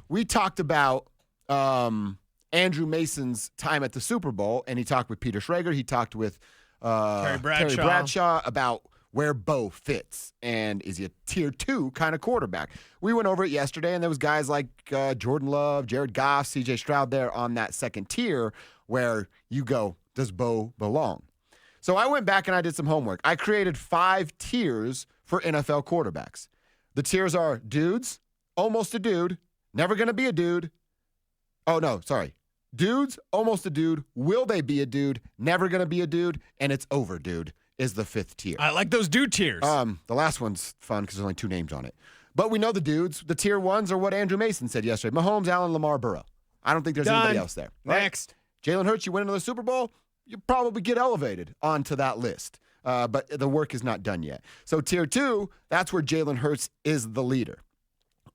we talked about Andrew Mason's time at the Super Bowl, and he talked with Peter Schrager. He talked with Terry Bradshaw about where Bo fits, and is he a tier 2 kind of quarterback? We went over it yesterday, and there was guys like Jordan Love, Jared Goff, C.J. Stroud there on that second tier where you go, does Bo belong? So I went back and I did some homework. I created 5 tiers for NFL quarterbacks. The tiers are dudes, almost a dude, never going to be a dude. Oh, no, sorry. Dudes, almost a dude, will they be a dude, never going to be a dude, and it's over dude is the 5th tier. I like those dude tiers. The last one's fun because there's only 2 names on it. But we know the dudes. The tier 1s are what Andrew Mason said yesterday. Mahomes, Allen, Lamar, Burrow. I don't think there's anybody else there. Right? Next. Jalen Hurts, you win another Super Bowl, you probably get elevated onto that list. But the work is not done yet. So tier 2, that's where Jalen Hurts is the leader.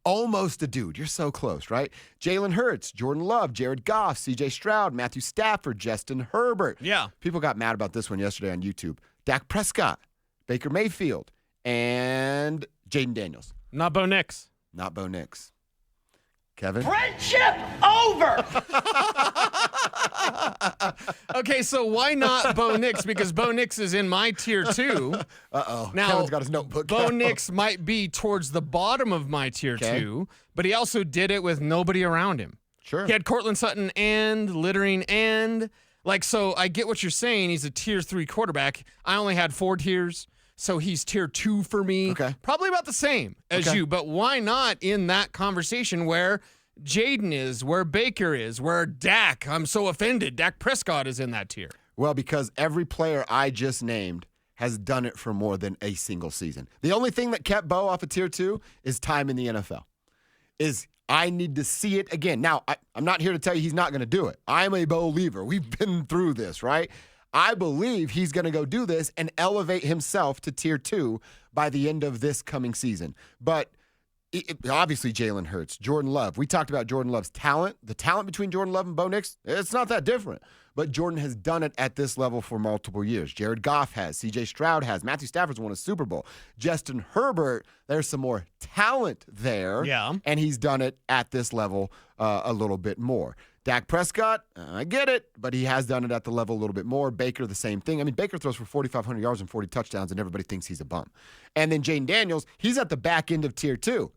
Almost a dude. You're so close, right? Jalen Hurts, Jordan Love, Jared Goff, C.J. Stroud, Matthew Stafford, Justin Herbert. Yeah. People got mad about this one yesterday on YouTube. Dak Prescott, Baker Mayfield, and Jaden Daniels. Not Bo Nix. Not Bo Nix. Kevin? Friendship over! Okay, so why not Bo Nix? Because Bo Nix is in my tier 2. Uh-oh. Now, Kevin's got his notebook. Bo Nix might be towards the bottom of my tier 2, but he also did it with nobody around him. Sure. He had Cortland Sutton and Littering and, so I get what you're saying. He's a tier 3 quarterback. I only had 4 tiers, so he's tier 2 for me. Okay. Probably about the same as you, but why not in that conversation where Jaden is, where Baker is, where Dak, I'm so offended, Dak Prescott is in that tier? Well, because every player I just named has done it for more than a single season. The only thing that kept Bo off of tier 2 is time in the NFL. I need to see it again. Now, I'm not here to tell you he's not going to do it. I'm a believer. We've been through this, right? I believe he's going to go do this and elevate himself to tier 2 by the end of this coming season. But obviously Jalen Hurts, Jordan Love. We talked about Jordan Love's talent. The talent between Jordan Love and Bo Nix, it's not that different. But Jordan has done it at this level for multiple years. Jared Goff has. C.J. Stroud has. Matthew Stafford's won a Super Bowl. Justin Herbert, there's some more talent there. Yeah. And he's done it at this level a little bit more. Dak Prescott, I get it, but he has done it at the level a little bit more. Baker, the same thing. I mean, Baker throws for 4,500 yards and 40 touchdowns, and everybody thinks he's a bum. And then Jaden Daniels, he's at the back end of tier 2,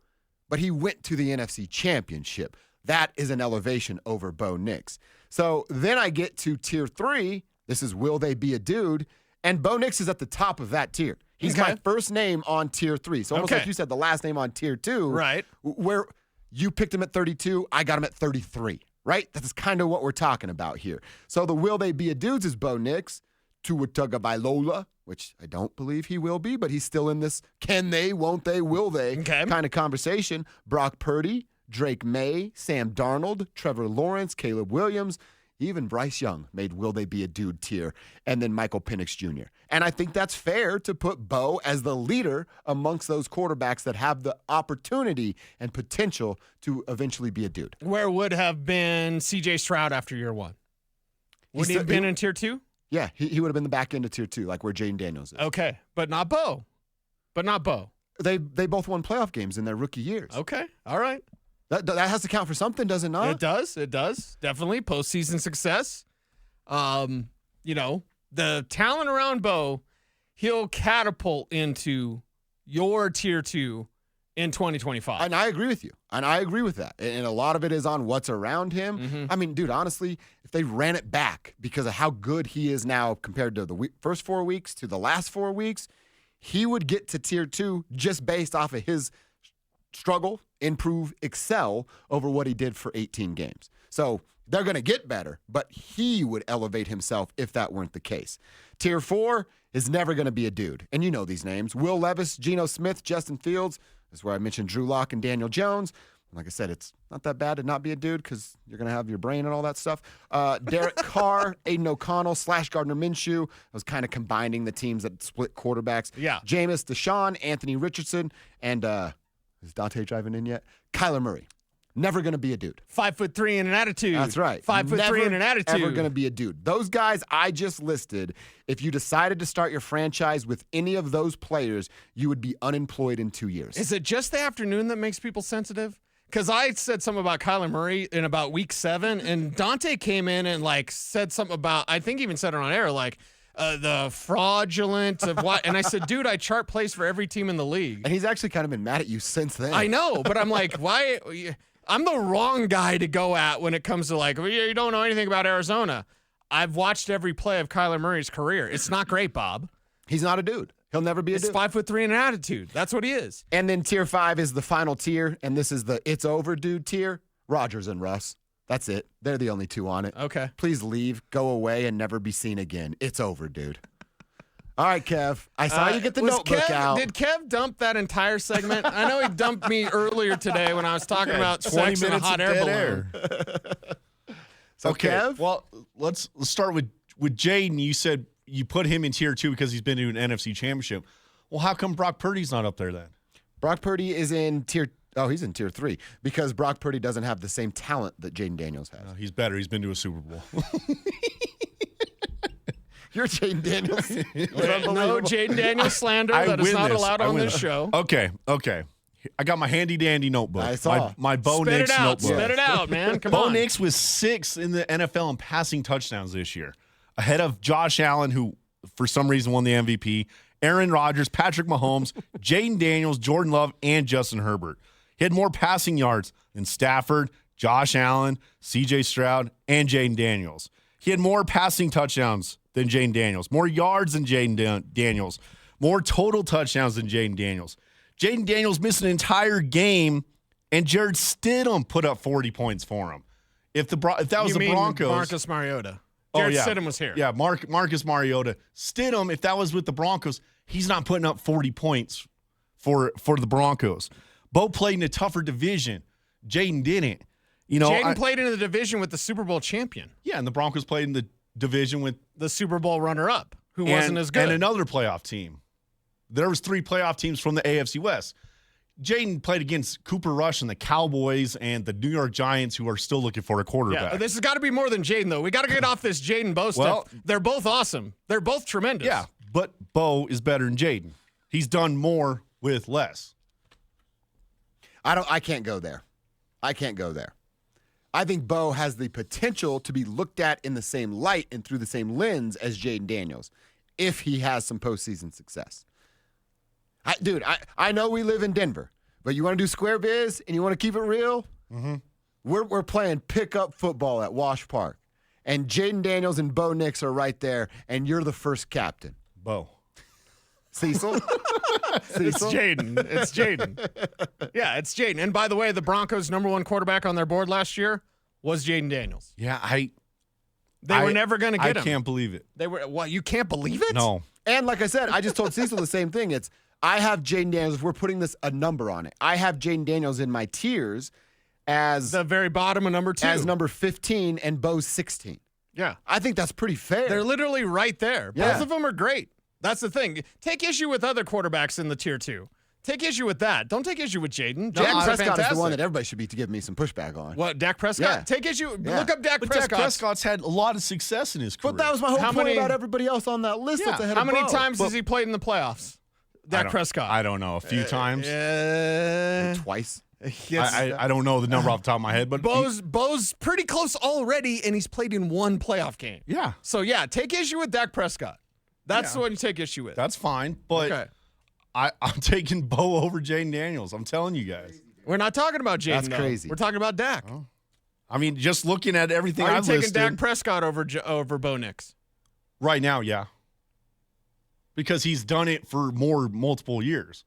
but he went to the NFC Championship. That is an elevation over Bo Nix. So then I get to tier 3. This is will they be a dude? And Bo Nix is at the top of that tier. He's my first name on tier 3. So almost like you said, the last name on tier 2. Right. Where you picked him at 32, I got him at 33. Right? That's kind of what we're talking about here. So the will they be a dudes is Bo Nix, Tua Tagovailoa, which I don't believe he will be, but he's still in this can they, won't they, will they kind of conversation. Brock Purdy, Drake May, Sam Darnold, Trevor Lawrence, Caleb Williams, even Bryce Young made will they be a dude tier, and then Michael Penix Jr. And I think that's fair to put Bo as the leader amongst those quarterbacks that have the opportunity and potential to eventually be a dude. Where would have been C.J. Stroud after year 1? Would he have been in tier 2? Yeah, he would have been the back end of tier 2, like where Jaden Daniels is. Okay, but not Bo. They both won playoff games in their rookie years. Okay, all right. That has to count for something, does it not? It does. Definitely. Postseason success. The talent around Bo, he'll catapult into your tier 2 in 2025. And I agree with you. And I agree with that. And a lot of it is on what's around him. Mm-hmm. I mean, dude, honestly, if they ran it back because of how good he is now compared to the first 4 weeks to the last 4 weeks, he would get to tier 2 just based off of his struggle, improve, excel over what he did for 18 games. So they're going to get better, but he would elevate himself if that weren't the case. Tier 4 is never going to be a dude. And you know these names. Will Levis, Geno Smith, Justin Fields. This is where I mentioned Drew Lock and Daniel Jones. Like I said, it's not that bad to not be a dude because you're going to have your brain and all that stuff. Derek Carr, Aiden O'Connell, / Gardner Minshew. I was kind of combining the teams that split quarterbacks. Yeah. Jameis, Deshaun, Anthony Richardson, and is Dante driving in yet? Kyler Murray. Never going to be a dude. 5'3" and an attitude. That's right. 5'3" and an attitude. Never going to be a dude. Those guys I just listed, if you decided to start your franchise with any of those players, you would be unemployed in 2 years. Is it just the afternoon that makes people sensitive? Because I said something about Kyler Murray in about week 7, and Dante came in and like said something about, I think even said it on air, like the fraudulent of what. And I said, dude, I chart plays for every team in the league. And he's actually kind of been mad at you since then. I know, but I'm like, why? I'm the wrong guy to go at when it comes to like, well, you don't know anything about Arizona. I've watched every play of Kyler Murray's career. It's not great, Bob. He's not a dude. He'll never be a dude. It's 5'3" and an attitude. That's what he is. And then tier 5 is the final tier, and this is the it's over dude tier. Rodgers and Russ. That's it. They're the only two on it. Okay. Please leave, go away, and never be seen again. It's over, dude. All right, Kev. I saw you get the notebook out. Did Kev dump that entire segment? I know he dumped me earlier today when I was talking about 20 sex and a minutes hot of air dead balloon. So, Okay. Kev? Well, let's start with Jaden. You said you put him in tier 2 because he's been to an NFC championship. Well, how come Brock Purdy's not up there then? Brock Purdy is in he's in tier 3 because Brock Purdy doesn't have the same talent that Jaden Daniels has. He's better. He's been to a Super Bowl. You're Jaden Daniels. No Jaden Daniels slander. That is not allowed on this show. Okay. I got my handy dandy notebook. I saw. My Bo Spit Nix it out. notebook. Spit it out, man. Come Bo on. Nix was 6th in the NFL in passing touchdowns this year, ahead of Josh Allen, who for some reason won the MVP, Aaron Rodgers, Patrick Mahomes, Jaden Daniels, Jordan Love, and Justin Herbert. He had more passing yards than Stafford, Josh Allen, C.J. Stroud, and Jaden Daniels. He had more passing touchdowns than Jaden Daniels, more yards than Jaden Daniels, more total touchdowns than Jaden Daniels. Jaden Daniels missed an entire game, and Jared Stidham put up 40 points for him. If that was the Broncos, Marcus Mariota. Jared Stidham was here. Yeah, Marcus Mariota. Stidham, if that was with the Broncos, he's not putting up 40 points for the Broncos. Bo played in a tougher division. Jaden didn't. Jaden played in the division with the Super Bowl champion. Yeah, and the Broncos played in the division with the Super Bowl runner-up, who wasn't as good. And another playoff team. There was 3 playoff teams from the AFC West. Jaden played against Cooper Rush and the Cowboys and the New York Giants, who are still looking for a quarterback. Yeah, this has got to be more than Jaden, though. We got to get off this Jaden Bo stuff. They're both awesome. They're both tremendous. Yeah, but Bo is better than Jaden. He's done more with less. I can't go there. I think Bo has the potential to be looked at in the same light and through the same lens as Jaden Daniels if he has some postseason success. I know we live in Denver, but you want to do square biz and you want to keep it real? Mm-hmm. We're playing pickup football at Wash Park, and Jaden Daniels and Bo Nix are right there, and you're the first captain. Bo. Cecil? It's Jaden. Yeah, it's Jaden. And by the way, the Broncos' #1 quarterback on their board last year was Jaden Daniels. Yeah, They were never going to get him. I can't believe it. They were. What? You can't believe it? No. And like I said, I just told Cecil the same thing. I have Jaden Daniels, if we're putting a number on it, I have Jaden Daniels in my tiers as the very bottom of number 2. As number 15 and Bo's 16. Yeah. I think that's pretty fair. They're literally right there. Yeah. Both of them are great. That's the thing. Take issue with other quarterbacks in the tier 2. Take issue with that. Don't take issue with Jaden. Dak Prescott is the one that everybody should be to give me some pushback on. What, Dak Prescott? Yeah. Take issue. Yeah. Look up Dak Prescott. Dak Prescott's had a lot of success in his career. But that was my whole point about everybody else on that list that's ahead How of many Bo. times has he played in the playoffs? Dak Prescott. I don't know. A few times. Twice. Yes. I don't know the number off the top of my head, but Bo's pretty close already, and he's played in 1 playoff game. Yeah. So, yeah, take issue with Dak Prescott. That's the one you take issue with. That's fine, but okay. I'm taking Bo over Jaden Daniels. I'm telling you guys. We're not talking about Jaden. That's crazy. We're talking about Dak. Oh. I mean, just looking at everything Are you I've taking listed Dak Prescott over Bo Nix? right now, yeah, because he's done it for multiple years.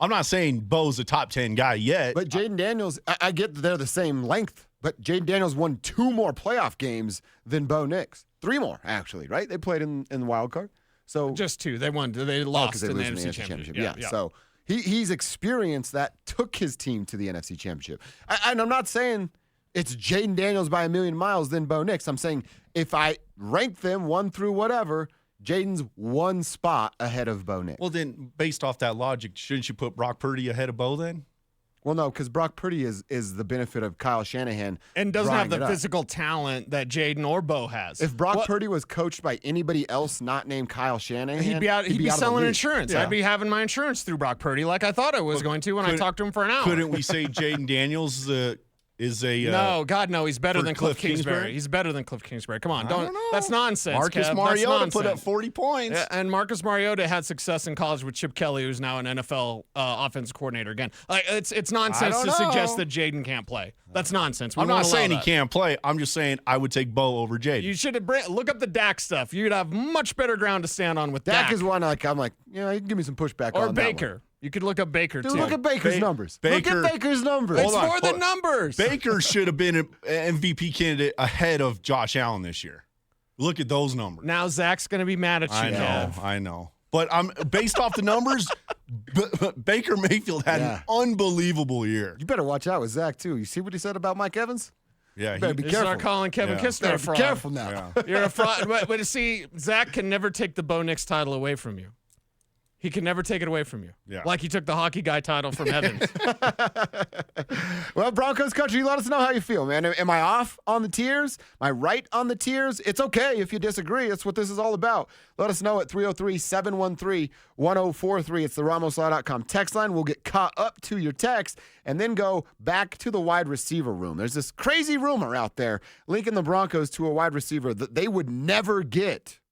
I'm not saying Bo's a top 10 guy yet. But Jaden Daniels, I get that they're the same length, but Jaden Daniels won 2 more playoff games than Bo Nix. 3 more, actually, right? They played in the wild card. So Just 2. They won. They lost they in the lose NFC Championship. Yeah. So he's experienced that, took his team to the NFC Championship. And I'm not saying it's Jaden Daniels by a million miles than Bo Nix. I'm saying if I rank them 1 through whatever, Jaden's 1 spot ahead of Bo Nix. Well, then, based off that logic, shouldn't you put Brock Purdy ahead of Bo then? Well, no, because Brock Purdy is the benefit of Kyle Shanahan. And doesn't have drawing the it up. physical talent that Jaden or Bo has. If Brock Purdy was coached by anybody else not named Kyle Shanahan, He'd be out. He'd be of the selling league. insurance. Yeah. I'd be having my insurance through Brock Purdy, like I thought I was going to when I talked to him for an hour. Couldn't we say Jaden Daniels is a no, God, no. He's better for than Cliff Cliff Kingsbury? Kingsbury. He's better than Cliff Kingsbury. Come on, I don't know. That's nonsense. Marcus Kev. That's Mariota put up nonsense. 40 points. Yeah, and Marcus Mariota had success in college with Chip Kelly, who's now an NFL offensive coordinator again. Like it's nonsense I to don't suggest know. that Jaden can't play. That's nonsense. I'm not won't allow saying he that. can't play. I'm just saying I would take Bo over Jaden. You should have look up the Dak stuff. You'd have much better ground to stand on with Dak Dak. is one I'm like, you give me some pushback Or on that one. Baker. You could look up Baker Dude, too. look at Baker's numbers. Look Baker- at Baker's numbers. It's Hold on, more than hold on. numbers. Baker should have been an MVP candidate ahead of Josh Allen this year. Look at those numbers. Now Zach's going to be mad at you. I know, Kev. I know. But I'm based off the numbers. Baker Mayfield had an unbelievable year. You better watch out with Zach too. You see what he said about Mike Evans? Yeah, Better be You careful. start calling Kevin Yeah. Kistner a Better fraud. be careful now. You're a fraud. But see, Zach can never take the Bo Nix title away from you. He can never take it away from you. Yeah. Like he took the hockey guy title from Evans. Well, Broncos country, let us know how you feel, man. Am I off on the tiers? Am I right on the tiers? It's okay if you disagree. That's what this is all about. Let us know at 303-713-1043. It's the RamosLaw.com text line. We'll get caught up to your text and then go back to the wide receiver room. There's this crazy rumor out there linking the Broncos to a wide receiver that they would never get.